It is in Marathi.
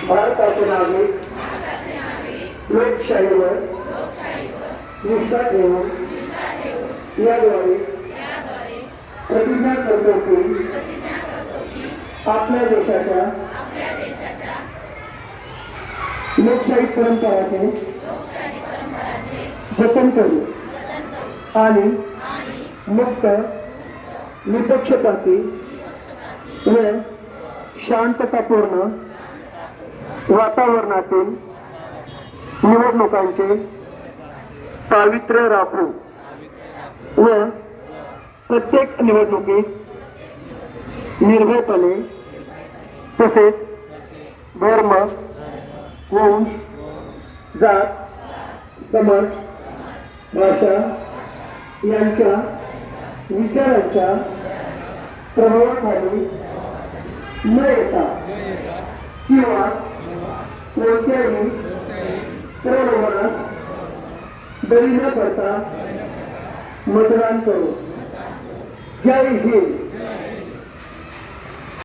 भारताचे नागरिक लोकशाहीवर निष्ठा ठेवून याद्वारे प्रतिज्ञा करतो की आपल्या देशाच्या लोकशाही परंपराचे जतन करू आणि मुक्त निपक्षपाती व शांततापूर्ण वातावरणातील निवडणुकांचे पावित्र्य राखू व प्रत्येक निवडणुकीत निर्भयपणे तसेच धर्म वंश जात समाज भाषा यांच्या विचारांच्या प्रभावाखाली न येता किंवा कोणत्याही प्रलोभनात बळी न पडता मतदान करू. जय हिंद.